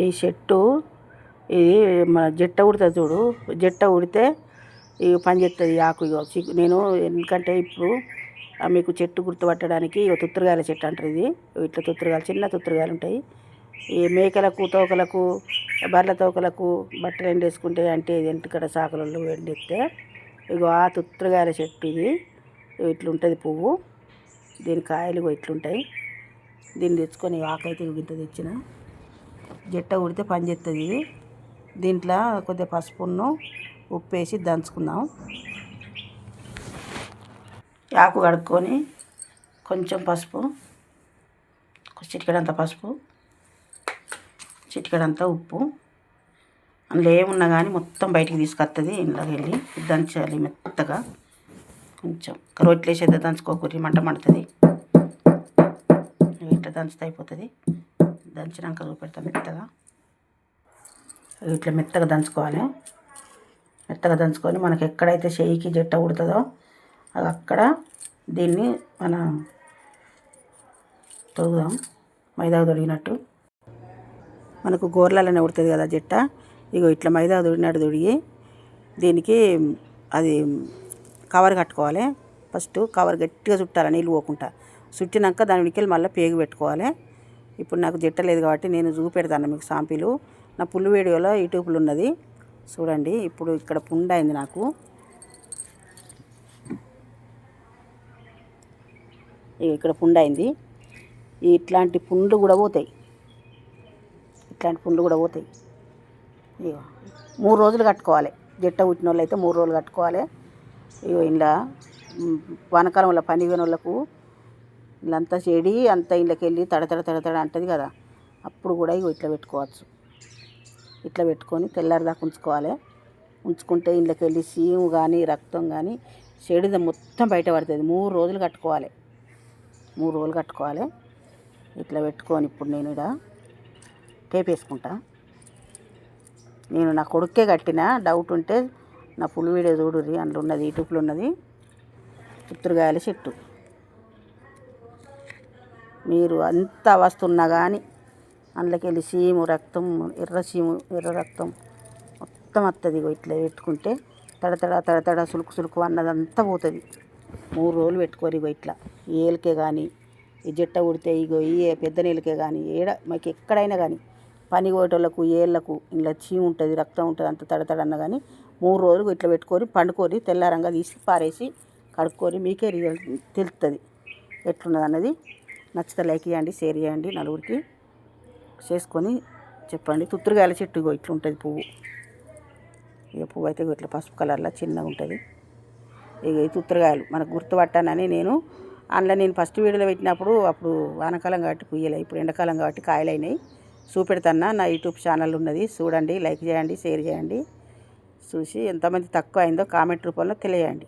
ఈ చెట్టు ఇది మన జట్ట ఉడుతుంది చూడు, జట్ట ఉడితే ఇక పని చేస్తుంది ఆకు. నేను ఎందుకంటే ఇప్పుడు మీకు చెట్టు గుర్తుపట్టడానికి తుత్తురగాయల చెట్టు అంటారు. ఇది ఇట్లా తుత్తురగాయలు, చిన్న తుత్తురగాయలు ఉంటాయి. ఈ మేకలకు, తోకలకు, బర్రెల తోకలకు బట్టలు ఎండేసుకుంటే అంటే ఎంటికడ సాకలలో ఎండెత్తే ఇగో ఆ తుత్తురగాయల చెట్టు ఇది. ఇట్లుంటుంది పువ్వు, దీని కాయలు ఇట్లుంటాయి. దీన్ని తెచ్చుకొని ఆకైతే ఇంత తెచ్చిన జట్ట ఉడితే పని చేస్తుంది ఇది. దీంట్లో కొద్దిగా పసుపును ఉప్పు వేసి దంచుకుందాం. ఆకు కడుక్కొని కొంచెం పసుపు, చిటికెడంత పసుపు, చిటికెడంత ఉప్పు, అందులో ఏమున్నా కానీ మొత్తం బయటికి తీసుకొస్తుంది. ఇంట్లోకి వెళ్ళి దంచాలి మెత్తగా. కొంచెం రొట్టెలు వేసేది దంచుకోకూరి, మంట మండుతుంది. ఇట్లా దంచితే అయిపోతుంది. దంచినాక చూపెడతా మెత్తగా. ఇట్లా మెత్తగా దంచుకోవాలి. మెత్తగా దంచుకొని మనకి ఎక్కడైతే చెయ్యికి జట్ట ఉడుతుందో అది అక్కడ దీన్ని మనం తొడుగుదాం. మైదా తొడిగినట్టు మనకు గోర్లలోనే ఉడుతుంది కదా జట్ట. ఇగో ఇట్లా మైదా తొడిగినట్టు తొడిగి దీనికి అది కవర్ కట్టుకోవాలి. ఫస్ట్ కవర్ గట్టిగా చుట్టాలి, నీళ్ళు పోకుండా. చుట్టినాక దాని ఉడికెళ్ళి మళ్ళీ పేగు పెట్టుకోవాలి. ఇప్పుడు నాకు జట్ట లేదు కాబట్టి నేను చూపెడతాను మీకు సాంపిలు. నా పుల్లు వీడియోలో యూట్యూబ్లో ఉన్నది చూడండి. ఇప్పుడు ఇక్కడ పుండు అయింది నాకు. ఇక్కడ పుండు అయింది. ఇట్లాంటి పుండ్లు కూడా పోతాయి. ఇట్లాంటి పుండ్లు కూడా పోతాయి. ఇగో 3 రోజులు కట్టుకోవాలి. జట్ట పుట్టిన వాళ్ళు అయితే 3 రోజులు కట్టుకోవాలి. ఇగో ఇలా వానకాలంలో పని పోయిన వాళ్ళకు ఇల్లంతా చెడి అంతా ఇళ్ళకి వెళ్ళి తడతడ అంటుంది కదా, అప్పుడు కూడా ఇగో ఇట్లా పెట్టుకోవచ్చు. ఇట్లా పెట్టుకొని తెల్లారిదాకా ఉంచుకోవాలి. ఉంచుకుంటే ఇళ్ళకి వెళ్ళి సీము కానీ రక్తం కానీ చెడిద మొత్తం బయట పడుతుంది. 3 రోజులు కట్టుకోవాలి. 3 రోజులు కట్టుకోవాలి. ఇట్లా పెట్టుకొని ఇప్పుడు నేను ఇక్కడ టేప్ వేసుకుంటా. నేను నా కొడుకే కట్టిన. డౌట్ ఉంటే నా ఫుల్ వీడియో చూడుర్రి, అందులో ఉన్నది, యూట్యూబ్లో ఉన్నది. తుత్తురగాయల చెట్టు. మీరు అంత వస్తున్నా కానీ అందులోకి వెళ్ళి సీము రక్తం, ఎర్ర రక్తం మొత్తం వస్తుంది. ఇగో ఇట్లా పెట్టుకుంటే తడతడ సులుకు అన్నదంతా పోతుంది. 3 రోజులు పెట్టుకోరు. ఇగో ఇట్లా ఏలకే కానీ ఈ జట్ట ఉడితే ఇగో ఈ పెద్ద నీళ్ళకే కానీ మాకు ఎక్కడైనా కానీ పని పోయేటోళ్ళకు ఏళ్ళకు ఇలా చీము ఉంటుంది, రక్తం ఉంటుంది, అంత తడతడ అన్న కానీ 3 రోజులు ఇట్లా పెట్టుకొని పండుకొని తెల్లారంగా తీసి పారేసి కడుక్కొని మీకే రిజల్ట్ తెలుస్తుంది ఎట్లున్నది అన్నది. నచ్చితే లైక్ చేయండి, షేర్ చేయండి, నలుగురికి చేసుకొని చెప్పండి. తుత్తురగాయల చెట్టు ఇగో ఇట్లా ఉంటుంది పువ్వు. ఇక పువ్వు అయితే ఇట్లా పసుపు కలర్లో చిన్నగా ఉంటుంది. ఇక ఈ తుత్తురగాయలు మనకు గుర్తుపట్టానని నేను ఫస్ట్ వీడియోలో పెట్టినప్పుడు అప్పుడు వానకాలం కాబట్టి పుయ్యలే, ఇప్పుడు ఎండాకాలం కాబట్టి కాయలు అయినాయి. చూపెడతాను. నా యూట్యూబ్ ఛానల్ ఉన్నది చూడండి, లైక్ చేయండి, షేర్ చేయండి. చూసి ఎంతమంది తక్కువ అయిందో కామెంట్ రూపంలో తెలియజేయండి.